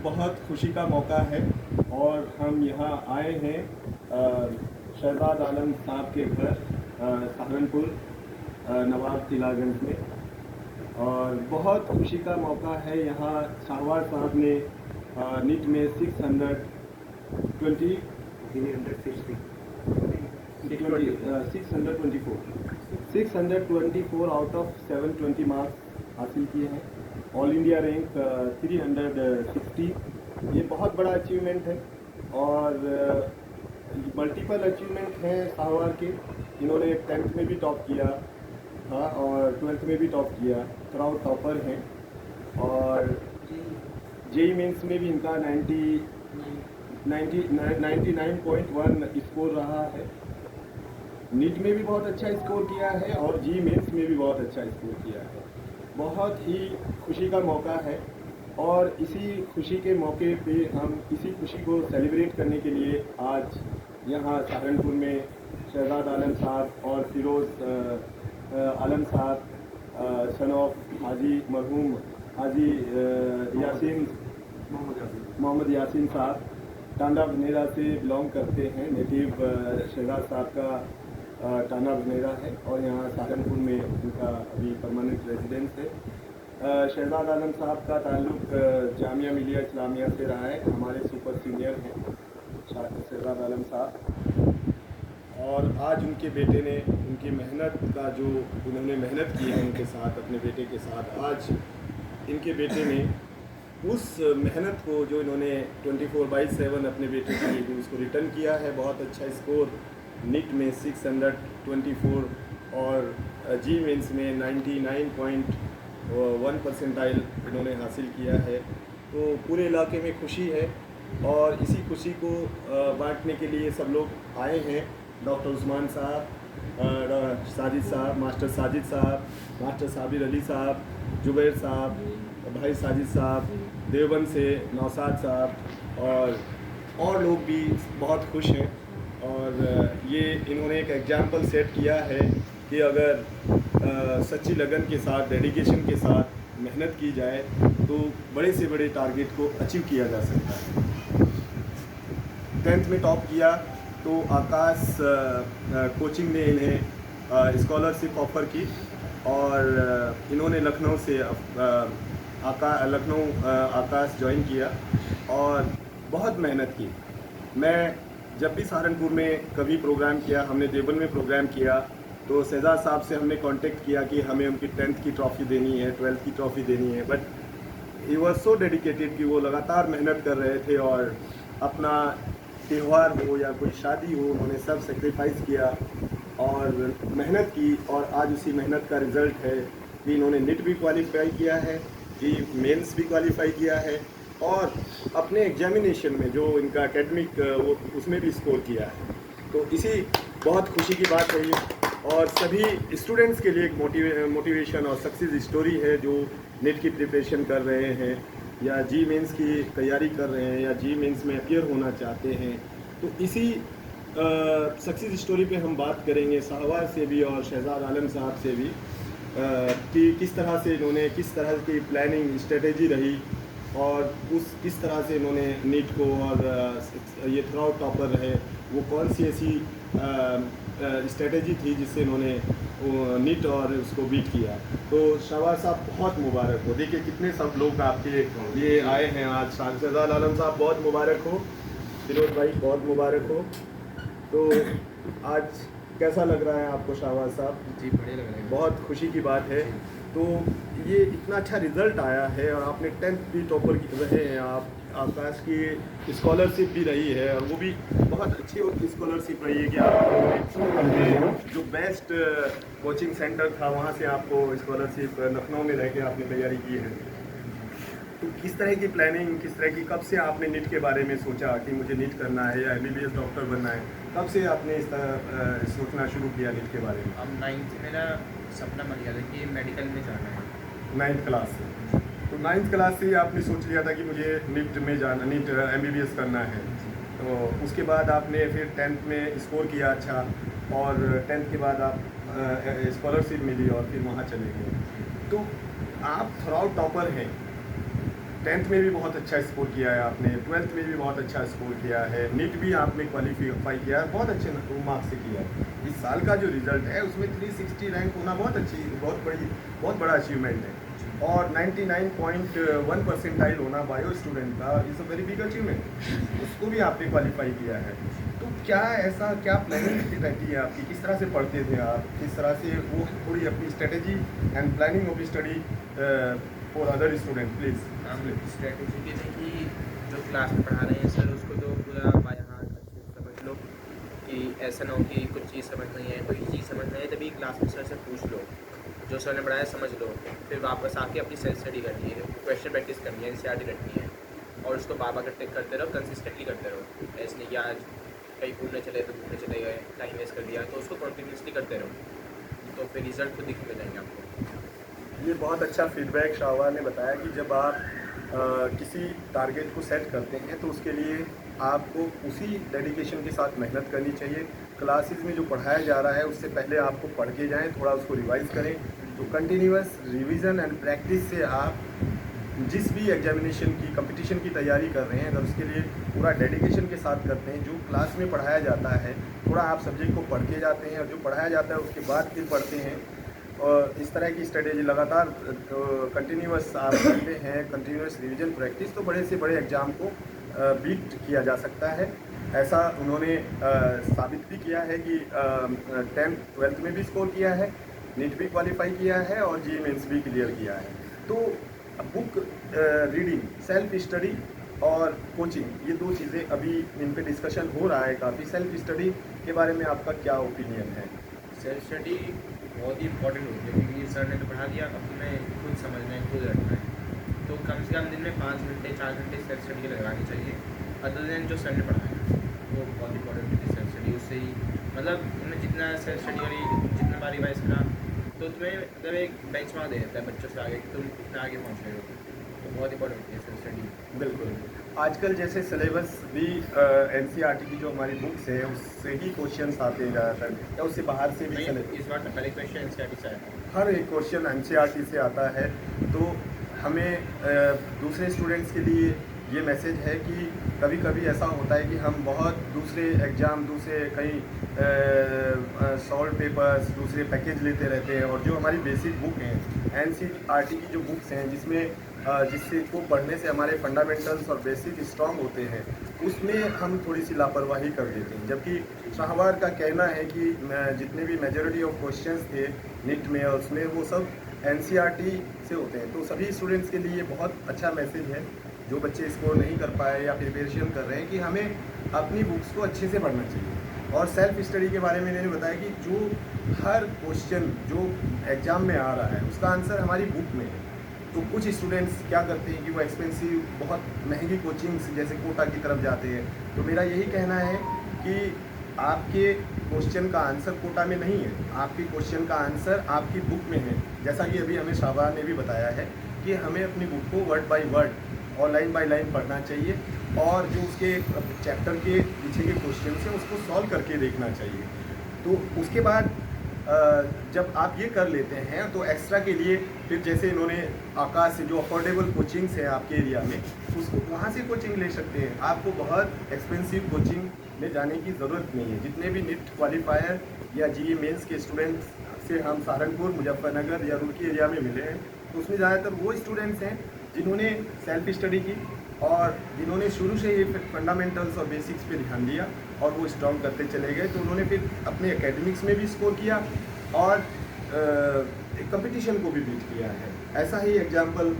बहुत खुशी का मौका है और हम यहाँ आए हैं शहजाद आलम साहब के घर सहारनपुर नवाब तिलागंज में। और बहुत खुशी का मौका है। यहाँ शाहवार साहब ने नीट में 624 आउट ऑफ 720 मार्क्स हासिल किए हैं। All India rank 360। ये बहुत बड़ा अचीवमेंट है और मल्टीपल अचीवमेंट हैं शाहवार के। इन्होंने 10th में भी टॉप किया था और 12th में भी टॉप किया, क्राउड टॉपर हैं। और जेई मेंस में भी इनका 99.1 स्कोर रहा है। नीट में भी बहुत अच्छा स्कोर किया है और जी मेंस में भी बहुत अच्छा स्कोर किया है। बहुत ही खुशी का मौका है और इसी खुशी के मौके पे हम इसी खुशी को सेलिब्रेट करने के लिए आज यहाँ सहारनपुर में शहजाद आलम साहब और फिरोज़ आलम साहब सन ऑफ हाजी मरहूम हाजी यासीन मोहम्मद यासीन साहब टांडा बनेरा से बिलोंग करते हैं। नेटिव शहजाद साहब का टांडा बनेरा है और यहाँ सहारनपुर में उनका अभी परमानेंट रेजिडेंस है। शहजाद आलम साहब का ताल्लुक जामिया मिलिया इस्लामिया से रहा है। हमारे सुपर सीनियर हैं शहजाद आलम साहब। और आज उनके बेटे ने उनकी मेहनत का जो उन्होंने मेहनत की है उनके साथ, अपने बेटे के साथ, आज इनके बेटे ने उस मेहनत को जो इन्होंने 24/7 अपने बेटे के लिए उसको रिटर्न किया है। बहुत अच्छा स्कोर नीट में 624 और जी मेंस में 99.1 परसेंटाइल इन्होंने हासिल किया है। तो पूरे इलाके में खुशी है और इसी खुशी को बांटने के लिए सब लोग आए हैं। डॉक्टर उस्मान साहब, साजिद साहब, मास्टर साजिद साहब, मास्टर साबिर अली साहब, जुबैर साहब, भाई साजिद साहब, देवबंद से नौसाद साहब और लोग भी बहुत खुश हैं। और ये इन्होंने एक एग्जाम्पल सेट किया है कि अगर सच्ची लगन के साथ, डेडिकेशन के साथ मेहनत की जाए तो बड़े से बड़े टारगेट को अचीव किया जा सकता है। 10th में टॉप किया तो आकाश कोचिंग ने इन्हें स्कॉलरशिप ऑफ़र की और इन्होंने लखनऊ से आकाश ज्वाइन किया और बहुत मेहनत की। मैं जब भी सहारनपुर में कभी प्रोग्राम किया, हमने देवबंद में प्रोग्राम किया तो शहजाद साहब से हमने कांटेक्ट किया कि हमें उनकी 10th की ट्रॉफ़ी देनी है, 12th की ट्रॉफ़ी देनी है। But he was so dedicated कि वो लगातार मेहनत कर रहे थे और अपना त्यौहार हो या कोई शादी हो, उन्होंने सब सेक्रीफाइस किया और मेहनत की। और आज उसी मेहनत का रिज़ल्ट है कि इन्होंने नीट भी क्वालिफाई किया है, कि मेंस भी क्वालिफाई किया है और अपने एग्जामिनेशन में जो इनका एकेडमिक वो उसमें भी स्कोर किया है। तो इसी बहुत खुशी की बात है ये और सभी स्टूडेंट्स के लिए एक मोटिवेशन और सक्सेस स्टोरी है जो नीट की प्रिपरेशन कर रहे हैं या जी मेंस की तैयारी कर रहे हैं या जी मेंस में अपीयर होना चाहते हैं। तो इसी सक्सेस स्टोरी पे हम बात करेंगे शाहवार से भी और शहजाद आलम साहब से भी कि किस तरह से इन्होंने, किस तरह की प्लानिंग स्ट्रेटेजी रही और किस तरह से इन्होंने नीट को और ये थ्राउट टॉपर रहे, वो कौन सी ऐसी स्ट्रेटेजी थी जिससे इन्होंने नीट और उसको बीट किया। तो शाहवार साहब बहुत मुबारक हो। देखिए कितने सब लोग आपके लिए आए हैं आज। शहजाद आलम साहब बहुत मुबारक हो, फिरोज भाई बहुत मुबारक हो। तो आज कैसा लग रहा है आपको शाहवार साहब? जी बढ़िया लग रहा है। बहुत खुशी की बात है। तो ये इतना अच्छा रिज़ल्ट आया है और आपने 10th भी टॉपर रहे हैं आप, आकाश की स्कॉलरशिप भी रही है और वो भी बहुत अच्छी स्कॉलरशिप रही है कि आपको जो बेस्ट कोचिंग सेंटर था वहाँ से आपको स्कॉलरशिप लखनऊ में रह के आपने तैयारी की है। तो किस तरह की प्लानिंग, किस तरह की, कब से आपने नीट के बारे में सोचा कि मुझे नीट करना है या MBBS डॉक्टर बनना है? कब से आपने इस तरह सोचना शुरू किया नीट के बारे में? अब 9th मेरा सपना बन गया था कि मेडिकल में जाना है। 9th क्लास से? तो 9th क्लास से ही आपने सोच लिया था कि मुझे नीट में जाना, नीट MBBS करना है। तो उसके बाद आपने फिर 10th में स्कोर किया अच्छा और 10th के बाद आप स्कॉलरशिप मिली और फिर वहाँ चले गए। तो आप थ्राउट टॉपर हैं, 10th में भी बहुत अच्छा स्कोर किया है आपने, 12th में भी बहुत अच्छा स्कोर किया है, नीट भी आपने क्वालिफाई किया है, बहुत अच्छे मार्क्स से किया है। इस साल का जो रिजल्ट है उसमें 360 रैंक होना बहुत बड़ा अचीवमेंट है। और 99.1 परसेंटाइल होना बायो स्टूडेंट का is a very big achievement, उसको भी आपने क्वालिफाई किया है। तो क्या प्लानिंग रहती है आपकी, किस तरह से पढ़ते थे आप, किस तरह से वो थोड़ी अपनी strategy and planning of study for other student please. हम स्ट्रेटेजी की थी कि जो क्लास में पढ़ा रहे हैं सर उसको तो पूरा बाय हार्ट अच्छे से समझ लो, कि ऐसा ना हो कि कुछ चीज़ समझ नहीं है, कोई चीज़ समझ नहीं है तभी क्लास में सर से पूछ लो, जो सर ने पढ़ाया समझ लो, फिर वापस आके अपनी सेल्फ स्टडी करनी है, क्वेश्चन प्रैक्टिस करनी है, एनसीईआरटी रखनी है और उसको बाबा करते रहो, कंसिस्टेंटली करते रहो। ऐसे नहीं कि आज कहीं घूमने चले तो घूमने चले गए, टाइम वेस्ट कर दिया, तो उसको कंटिन्यूसली करते रहो, तो फिर रिजल्ट खुद दिखने जाएंगे आपको। ये बहुत अच्छा फीडबैक शाहवार ने बताया कि जब आप किसी टारगेट को सेट करते हैं तो उसके लिए आपको उसी डेडिकेशन के साथ मेहनत करनी चाहिए। क्लासेस में जो पढ़ाया जा रहा है उससे पहले आपको पढ़ के जाएं, थोड़ा उसको रिवाइज करें। तो कंटिन्यूअस रिवीजन एंड प्रैक्टिस से आप जिस भी एग्जामिनेशन की कंपटीशन की तैयारी कर रहे हैं, अगर उसके लिए पूरा डेडिकेशन के साथ करते हैं, जो क्लास में पढ़ाया जाता है थोड़ा आप सब्जेक्ट को पढ़ के जाते हैं और जो पढ़ाया जाता है उसके बाद फिर पढ़ते हैं, और इस तरह की स्ट्रेटेजी लगातार कंटिन्यूअस आप करते हैं, कंटिन्यूअस रिवीजन प्रैक्टिस, तो बड़े से बड़े एग्ज़ाम को बीट किया जा सकता है। ऐसा उन्होंने साबित भी किया है कि 10th 12th में भी स्कोर किया है, नीट भी क्वालिफाई किया है और जी मेंस भी क्लियर किया है। तो बुक रीडिंग, सेल्फ स्टडी और कोचिंग, ये दो चीज़ें अभी इन पे डिस्कशन हो रहा है काफ़ी। सेल्फ स्टडी के बारे में आपका क्या ओपिनियन है? सेल्फ स्टडी बहुत ही इंपॉर्टेंट होती है, क्योंकि सर ने तो पढ़ा दिया, अब तुम्हें खुद समझना है, खुद रखना है, तो कम से कम दिन में 5 घंटे 4 घंटे सेल्फ स्टडी के लगानी चाहिए, अदर देन जो सर ने पढ़ाया वो बहुत इंपॉर्टेंट होती है सेल्फ स्टडी। उससे ही मतलब तुमने जितना सेल्फ स्टडी करी, जितना बार रिवाइज करा, तो तुम्हें मतलब एक बेंचमार्क दे देता है बच्चों से आगे कि तुम इतना आगे पहुँच रहे हो, तो बहुत इंपॉर्टेंट होती है सेल्फ स्टडी। बिल्कुल। आजकल जैसे सिलेबस भी एनसीईआरटी की जो हमारी बुक्स है उससे ही क्वेश्चंस आते हैं ज़्यादातर, या उससे बाहर से भी नहीं, इस बार तो पहले क्वेश्चन एनसीईआरटी से आया था। हर एक क्वेश्चन एनसीईआरटी से आता है। तो हमें दूसरे स्टूडेंट्स के लिए ये मैसेज है कि कभी कभी ऐसा होता है कि हम बहुत दूसरे एग्ज़ाम, दूसरे कहीं सॉल्व पेपर्स, दूसरे पैकेज लेते रहते हैं, और जो हमारी बेसिक बुक हैं एनसीईआरटी की जो बुक्स हैं जिससे को पढ़ने से हमारे फंडामेंटल्स और बेसिक स्ट्रॉन्ग होते हैं, उसमें हम थोड़ी सी लापरवाही कर देते हैं। जबकि शाहवार का कहना है कि जितने भी मेजॉरिटी ऑफ क्वेश्चंस थे नीट में और उसमें वो सब एनसीईआरटी से होते हैं। तो सभी स्टूडेंट्स के लिए बहुत अच्छा मैसेज है, जो बच्चे स्कोर नहीं कर पाए या प्रिपरेशन कर रहे हैं, कि हमें अपनी बुक्स को अच्छे से पढ़ना चाहिए। और सेल्फ स्टडी के बारे में इन्होंने बताया कि जो हर क्वेश्चन जो एग्ज़ाम में आ रहा है उसका आंसर हमारी बुक में है। तो कुछ स्टूडेंट्स क्या करते हैं कि वो एक्सपेंसिव बहुत महंगी कोचिंग्स जैसे कोटा की तरफ जाते हैं। तो मेरा यही कहना है कि आपके क्वेश्चन का आंसर कोटा में नहीं है, आपके क्वेश्चन का आंसर आपकी बुक में है। जैसा कि अभी हमें शाहबाज ने भी बताया है कि हमें अपनी बुक को वर्ड बाय वर्ड और लाइन बाय लाइन पढ़ना चाहिए, और जो उसके चैप्टर के पीछे के क्वेश्चन हैं उसको सॉल्व करके देखना चाहिए। तो उसके बाद जब आप ये कर लेते हैं तो एक्स्ट्रा के लिए फिर जैसे इन्होंने आकाश से जो अफोर्डेबल कोचिंग्स हैं आपके एरिया में, उसको वहाँ से कोचिंग ले सकते हैं। आपको बहुत एक्सपेंसिव कोचिंग में जाने की ज़रूरत नहीं है। जितने भी नीट क्वालिफायर या जीई मेंस के स्टूडेंट्स से हम सहारनपुर, मुजफ्फरनगर या रुड़की एरिया में मिले हैं, तो उसमें ज़्यादातर वो स्टूडेंट्स हैं जिन्होंने सेल्फ स्टडी की और जिन्होंने शुरू से ही फंडामेंटल्स और बेसिक्स पे ध्यान दिया और वो स्ट्रॉन्ग करते चले गए। तो उन्होंने फिर अपने एकेडमिक्स में भी स्कोर किया और कंपटीशन को भी बीट किया है। ऐसा ही एग्जाम्पल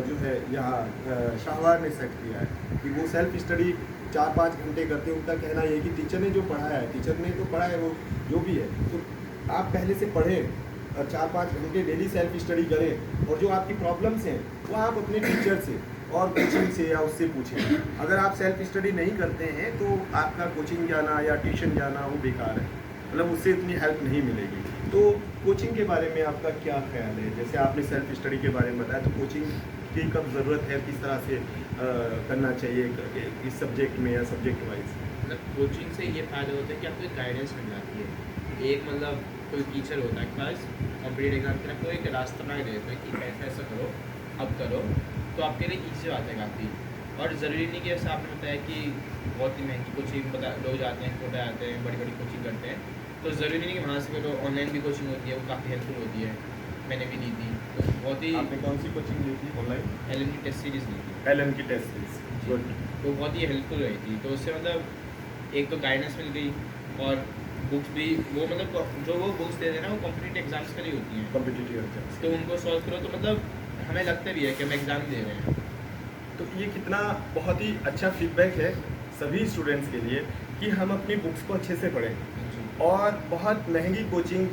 जो है यहाँ शाहवार ने सेट किया है कि वो सेल्फ स्टडी 4-5 घंटे करते हैं। उनका कहना ये है कि टीचर ने जो पढ़ाया है, टीचर ने तो पढ़ा है वो जो भी है, तो आप पहले से पढ़ें और 4-5 घंटे डेली सेल्फ स्टडी करें, और जो आपकी प्रॉब्लम्स हैं वो आप अपने टीचर से और कोचिंग से या उससे पूछें। अगर आप सेल्फ स्टडी नहीं करते हैं तो आपका कोचिंग जाना या ट्यूशन जाना वो बेकार है, मतलब उससे इतनी हेल्प नहीं मिलेगी। तो कोचिंग के बारे में आपका क्या ख्याल है? जैसे आपने सेल्फ स्टडी के बारे में बताया, तो कोचिंग की कब ज़रूरत है, किस तरह से करना चाहिए इस सब्जेक्ट में या सब्जेक्ट वाइज? मतलब कोचिंग से ये फ़ायदा होता है कि आपको एक गाइडेंस मिल जाती है। एक मतलब कोई टीचर होता है पास कॉम्पिटेटिव एग्जाम के लिए, आपको एक रास्ता बना के देता है कि ऐसा ऐसा करो, अब करो, तो आपके लिए ईजी बात है काफ़ी। और ज़रूरी नहीं कि जैसे आपने बताया कि बहुत ही महंगी कोचिंग बता लोग जाते हैं, कोटा जाते हैं, बड़ी बड़ी कोचिंग करते हैं, तो ज़रूरी नहीं कि वहाँ से करो। ऑनलाइन भी कोचिंग होती है, वो काफ़ी हेल्पफुल होती है, मैंने भी ली थी, तो बहुत ही आपने कौन सी कोचिंग ली थी ऑनलाइन? एलन की टेस्ट सीरीज़ ली थी, एलन की टेस्ट सीरीज, गुड। तो बहुत ही हेल्पफुल रही थी। तो उससे मतलब एक तो गाइडेंस मिल गई, और बुक्स भी वो मतलब जो वो बुक्स दे रहे हैं ना, वो कॉम्पिटिटिव एग्जाम्स के लिए होती हैं, कॉम्पिटिटिव एग्जाम्स। तो उनको सॉल्व करो तो मतलब हमें लगता भी है कि हम एग्ज़ाम दे रहे हैं। तो ये कितना बहुत ही अच्छा फीडबैक है सभी स्टूडेंट्स के लिए कि हम अपनी बुक्स को अच्छे से पढ़ें और बहुत महंगी कोचिंग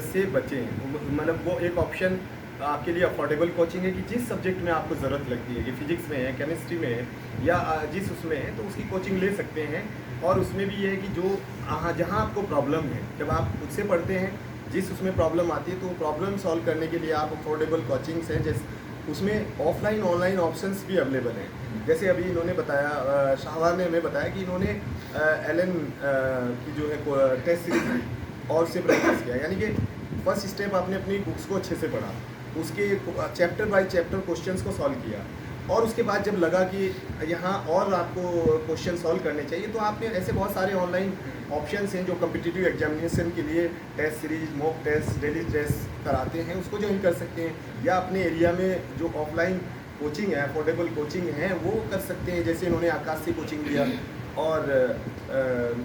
से बचें। मतलब वो एक ऑप्शन आपके लिए अफोर्डेबल कोचिंग है कि जिस सब्जेक्ट में आपको ज़रूरत लगती है, कि फिजिक्स में है, केमिस्ट्री में है, या जिस उसमें है, तो उसकी कोचिंग ले सकते हैं। और उसमें भी ये है कि जो जहाँ आपको प्रॉब्लम है, जब आप खुद से पढ़ते हैं, जिस उसमें प्रॉब्लम आती है, तो प्रॉब्लम सॉल्व करने के लिए आप अफोर्डेबल कोचिंग्स हैं, जैसे उसमें ऑफलाइन ऑनलाइन ऑप्शंस भी अवेलेबल हैं। जैसे अभी इन्होंने बताया, शाहवार ने हमें बताया कि इन्होंने एलन की जो है टेस्ट सीरीज ली और उससे प्रैक्टिस किया, यानी कि फर्स्ट स्टेप आपने अपनी बुक्स को अच्छे से पढ़ा, उसके चैप्टर बाय चैप्टर क्वेश्चंस को सॉल्व किया, और उसके बाद जब लगा कि यहाँ और आपको क्वेश्चन सॉल्व करने चाहिए, तो आपने ऐसे बहुत सारे ऑनलाइन ऑप्शंस हैं जो कम्पिटिटिव एग्जामिनेशन के लिए test series, mock test, daily test कराते हैं, उसको ज्वाइन कर सकते हैं। या अपने एरिया में जो ऑफलाइन कोचिंग है, अफोर्डेबल कोचिंग है, वो कर सकते हैं। जैसे इन्होंने आकाश से कोचिंग लिया और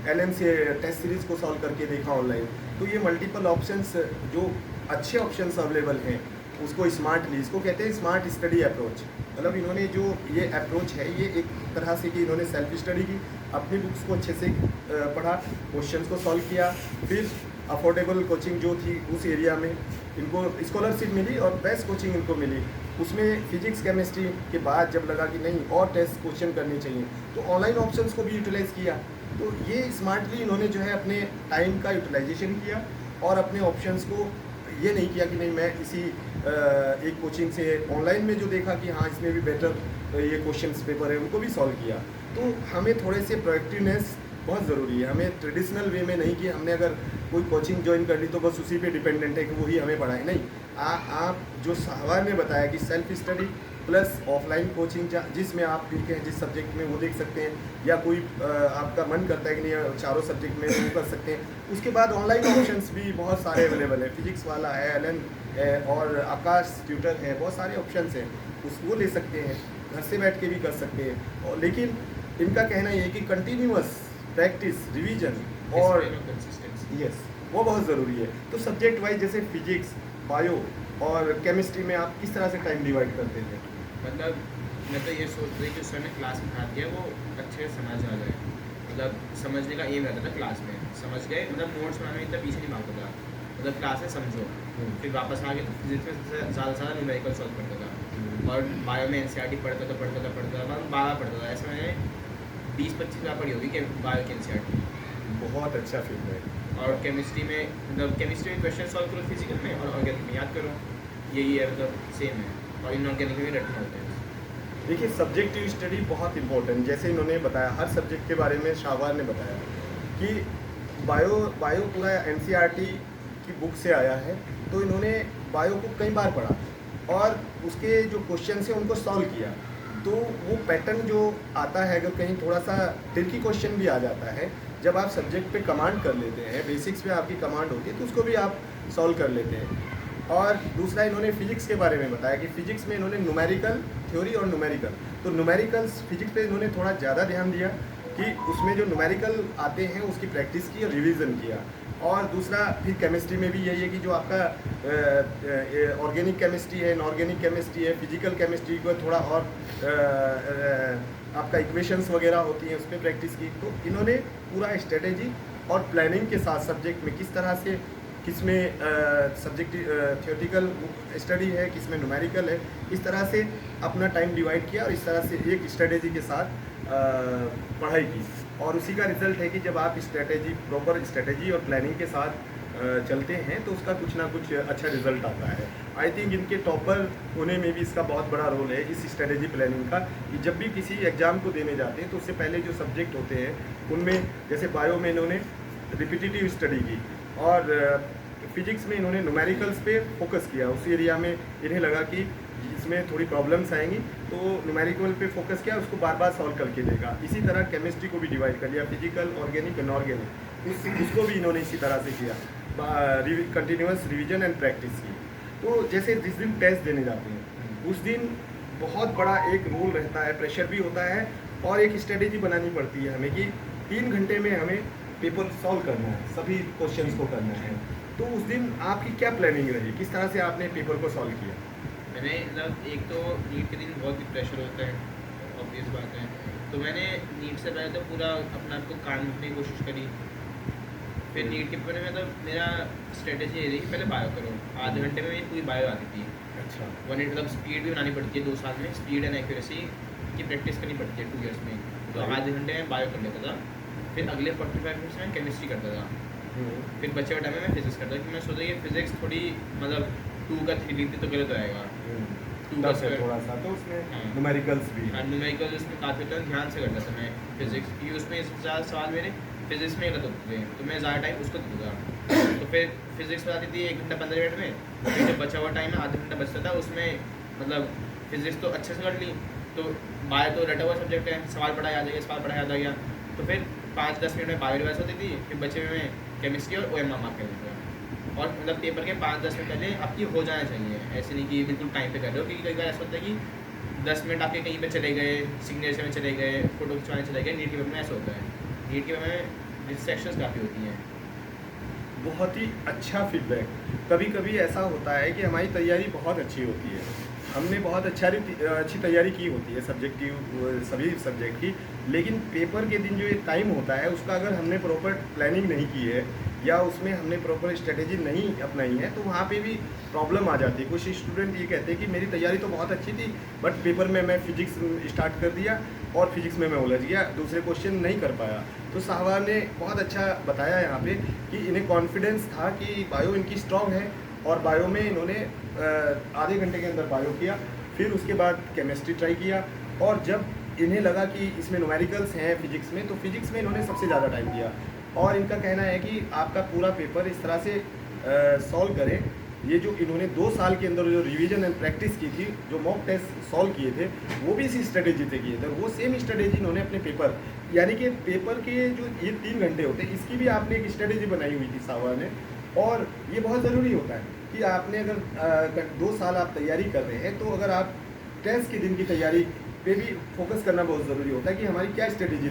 एलन से टेस्ट सीरीज़ को सॉल्व करके देखा ऑनलाइन। तो ये मल्टीपल ऑप्शंस, जो अच्छे ऑप्शंस अवेलेबल हैं, उसको स्मार्टली, इसको कहते हैं स्मार्ट स्टडी अप्रोच। मतलब इन्होंने जो ये अप्रोच है, ये एक तरह से कि इन्होंने सेल्फ स्टडी की, अपनी बुक्स को अच्छे से पढ़ा, क्वेश्चंस को सॉल्व किया, फिर अफोर्डेबल कोचिंग जो थी उस एरिया में इनको स्कॉलरशिप मिली और बेस्ट कोचिंग इनको मिली। उसमें फिजिक्स केमिस्ट्री के बाद जब लगा कि नहीं और टेस्ट क्वेश्चन करने चाहिए, तो ऑनलाइन ऑप्शंस को भी यूटिलाइज़ किया। तो ये स्मार्टली इन्होंने जो है अपने टाइम का यूटिलाइजेशन किया और अपने ऑप्शंस को ये नहीं किया कि नहीं मैं इसी एक कोचिंग से ऑनलाइन में जो देखा कि हाँ इसमें भी बेटर ये क्वेश्चंस पेपर है, उनको भी सॉल्व किया। तो हमें थोड़े से प्रोएक्टिवनेस बहुत ज़रूरी है। हमें ट्रेडिशनल वे में नहीं कि हमने अगर कोई कोचिंग ज्वाइन कर ली तो बस उसी पे डिपेंडेंट है कि वही हमें पढ़ाए, नहीं। आप जो साहवार ने बताया कि self study plus offline coaching, जिसमें आप वीक हैं जिस सब्जेक्ट में वो देख सकते हैं, या कोई आपका मन करता है कि नहीं चारों सब्जेक्ट में वो कर सकते हैं। उसके बाद ऑनलाइन ऑप्शंस भी बहुत सारे अवेलेबल है, फिजिक्स वाला है, एलन है, और आकाश ट्यूटर है, बहुत सारे ऑप्शंस हैं, वो ले सकते हैं, घर से बैठ के भी कर सकते हैं। और लेकिन इनका कहना ये है कि कंटिन्यूअस प्रैक्टिस, रिवीजन और यस, वो बहुत ज़रूरी है। तो सब्जेक्ट वाइज जैसे फिजिक्स, बायो और केमिस्ट्री में आप किस तरह से टाइम डिवाइड करते थे? मतलब मैं तो ये सोच रही कि सर ने क्लास में पढ़ा दिया वो अच्छे से समझ आ जाए, मतलब समझने का एम रहता था क्लास में, समझ गए, मतलब नोट्स बनाने में इतना पीछे नहीं भागता था, मतलब क्लास में समझो, फिर वापस आ गए तो फिजिक्स में ज़्यादा से ज़्यादा न्यूमेरिकल सॉल्व करता था, और बायो में एनसीईआरटी पढ़ता था मतलब 12 पढ़ता था। ऐसे मैंने 20-25 बार पढ़ी होगी कि बायो की एनसीईआरटी। बहुत अच्छा फीडबैक। और केमिस्ट्री में मतलब केमिस्ट्री में क्वेश्चन सॉल्व करो, फिजिकल में और ऑर्गेनिक में याद करो, यही है, मतलब सेम है। और इनऑर्गेनिक में रटना होता है। देखिए, सब्जेक्टिव स्टडी बहुत इंपॉर्टेंट, जैसे इन्होंने बताया हर सब्जेक्ट के बारे में शाहवार ने बताया कि बायो पूरा एनसीईआरटी की बुक से आया है, तो इन्होंने बायो को कई बार पढ़ा और उसके जो क्वेश्चन हैं उनको सॉल्व किया। तो वो पैटर्न जो आता है, अगर कहीं थोड़ा सा ट्रिकी क्वेश्चन भी आ जाता है, जब आप सब्जेक्ट पे कमांड कर लेते हैं, बेसिक्स पे आपकी कमांड होती है, तो उसको भी आप सॉल्व कर लेते हैं। और दूसरा इन्होंने फिजिक्स के बारे में बताया कि फिजिक्स में इन्होंने न्यूमेरिकल थ्योरी और न्यूमेरिकल, तो न्यूमेरिकल्स फिजिक्स पे इन्होंने थोड़ा ज़्यादा ध्यान दिया कि उसमें जो न्यूमेरिकल आते हैं उसकी प्रैक्टिस की और रिवीजन किया। और दूसरा फिर केमिस्ट्री में भी यही है कि जो आपका ऑर्गेनिक केमिस्ट्री है, इनऑर्गेनिक केमिस्ट्री है, फिजिकल केमिस्ट्री को थोड़ा और आपका इक्वेशंस वगैरह होती हैं, उस पर प्रैक्टिस की। तो इन्होंने पूरा स्ट्रेटेजी और प्लानिंग के साथ सब्जेक्ट में किस तरह से, किस में सब्जेक्ट थियोरेटिकल स्टडी है, किस में न्यूमेरिकल है, इस तरह से अपना टाइम डिवाइड किया और इस तरह से एक स्ट्रेटेजी के साथ पढ़ाई की। और उसी का रिजल्ट है कि जब आप स्ट्रेटेजी, प्रॉपर स्ट्रेटेजी और प्लानिंग के साथ चलते हैं तो उसका कुछ ना कुछ अच्छा रिजल्ट आता है। आई थिंक इनके टॉपर होने में भी इसका बहुत बड़ा रोल है, इस स्ट्रेटेजी प्लानिंग का, कि जब भी किसी एग्ज़ाम को देने जाते हैं तो उससे पहले जो सब्जेक्ट होते हैं उनमें, जैसे बायो में इन्होंने रिपीटिटिव स्टडी की और फिजिक्स में इन्होंने न्यूमेरिकल्स पे फोकस किया। उस एरिया में इन्हें लगा कि इसमें थोड़ी प्रॉब्लम्स आएंगी, तो न्यूमेरिकल पे फोकस किया, उसको बार बार सॉल्व करके देगा। इसी तरह केमिस्ट्री को भी डिवाइड कर लिया, फिजिकल, ऑर्गेनिक, इनऑर्गेनिक, उसको भी इन्होंने इसी तरह से किया, कंटिन्यूस रिवीजन एंड प्रैक्टिस की। तो जैसे जिस दिन टेस्ट देने जाते हैं उस दिन बहुत बड़ा एक रोल रहता है, प्रेशर भी होता है, और एक स्ट्रेटेजी बनानी पड़ती है हमें कि 3 घंटे में हमें पेपर सॉल्व करना है, सभी क्वेश्चंस को करना है। तो उस दिन आपकी क्या प्लानिंग रही, किस तरह से आपने पेपर को सॉल्व किया? मैंने मतलब एक तो नीट के दिन बहुत ही प्रेशर होता है, ऑब्वियस बात है। तो मैंने नीट से पहले तो पूरा अपना आप को कान रखने की कोशिश करी। फिर नीट के पेपर में मतलब मेरा स्ट्रेटेजी ये रही कि पहले बायो करो। आधे घंटे में मेरी पूरी बायो आती थी। अच्छा। 1 मतलब स्पीड भी बनानी पड़ती है 2 साल में, स्पीड एंड एक्यूरेसी की प्रैक्टिस करनी पड़ती है 2 ईयर्स में। तो आधे घंटे में बायो कर लेता था, फिर अगले 45 मिनट्स में केमिस्ट्री करता था, फिर बचे हुए टाइम में मैं फिजिक्स करता था, क्योंकि मैं सोचा कि फिजिक्स थोड़ी मतलब 2 का 3 लिखती तो गलत आएगा। 2 का टफ है स्क्वायर, थोड़ा सा, तो उसमें हाँ। न्यूमेरिकल्स भी है। न्यूमेरिकल उसमें काफ़ी होता है, ध्यान से करता था मैं फिजिक्स, क्योंकि उसमें ज़्यादा सवाल मेरे फिजिक्स में गलत होते थे, तो मैं ज़्यादा टाइम उसको देता था। तो फिर फिजिक्स में आती थी 1 घंटा 15 मिनट में, फिर जो बचा हुआ टाइम है आधा घंटा बचता था, उसमें मतलब फिजिक्स तो अच्छे से कर ली, तो बायो तो रटा हुआ सब्जेक्ट है, सवाल पढ़ा याद आ गया, सवाल पढ़ा याद आ गया, तो फिर 5-10 मिनट में बायो रिवाइज होती थी, फिर बचे हुए में केमिस्ट्री और OMR मार्क कर देते हैं। और मतलब पेपर के 5-10 मिनट पहले आपकी हो जाना चाहिए, ऐसे नहीं कि बिल्कुल टाइम पे कर रहे हो, क्योंकि कई बार ऐसा होता है कि 10 मिनट आपके कहीं पे चले गए, सिग्नेचर में चले गए, फोटो खिंचवाने चले गए। नीट के पेपर में ऐसा होता है, नीट के पेपर में डिस्ट्रैक्शंस काफ़ी होती हैं। बहुत ही अच्छा फीडबैक। कभी कभी ऐसा होता है कि हमारी तैयारी बहुत अच्छी होती है, हमने बहुत अच्छी तैयारी की होती है सब्जेक्टिव सभी सब्जेक्ट की, लेकिन पेपर के दिन जो ये टाइम होता है उसका अगर हमने प्रॉपर प्लानिंग नहीं की है या उसमें हमने प्रॉपर स्ट्रेटेजी नहीं अपनाई है, तो वहाँ पे भी प्रॉब्लम आ जाती है। कुछ स्टूडेंट ये कहते हैं कि मेरी तैयारी तो बहुत अच्छी थी, बट पेपर में मैं फिजिक्स स्टार्ट कर दिया और फिजिक्स में मैं उलझ गया, दूसरे क्वेश्चन नहीं कर पाया। तो साहब ने बहुत अच्छा बताया यहाँ पे कि इन्हें कॉन्फिडेंस था कि बायो इनकी स्ट्रांग है, और बायो में इन्होंने आधे घंटे के अंदर बायो किया, फिर उसके बाद केमिस्ट्री ट्राई किया, और जब इन्हें लगा कि इसमें न्यूमेरिकल्स हैं फिजिक्स में, तो फिजिक्स में इन्होंने सबसे ज़्यादा टाइम दिया। और इनका कहना है कि आपका पूरा पेपर इस तरह से सॉल्व करें, ये जो इन्होंने 2 साल के अंदर जो रिवीजन एंड प्रैक्टिस की थी, जो मॉक टेस्ट सॉल्व किए थे, वो भी इसी स्ट्रेटेजी से किए थे, वो सेम स्ट्रेटेजी इन्होंने अपने पेपर, यानी कि पेपर के जो ये 3 घंटे होते हैं, इसकी भी आपने एक स्ट्रेटेजी बनाई हुई थी साहब ने। और ये बहुत ज़रूरी होता है कि आपने अगर 2 साल आप तैयारी कर रहे हैं, तो अगर आप टेस्ट के दिन की तैयारी पे भी फोकस करना बहुत ज़रूरी होता है कि हमारी क्या स्ट्रेटेजी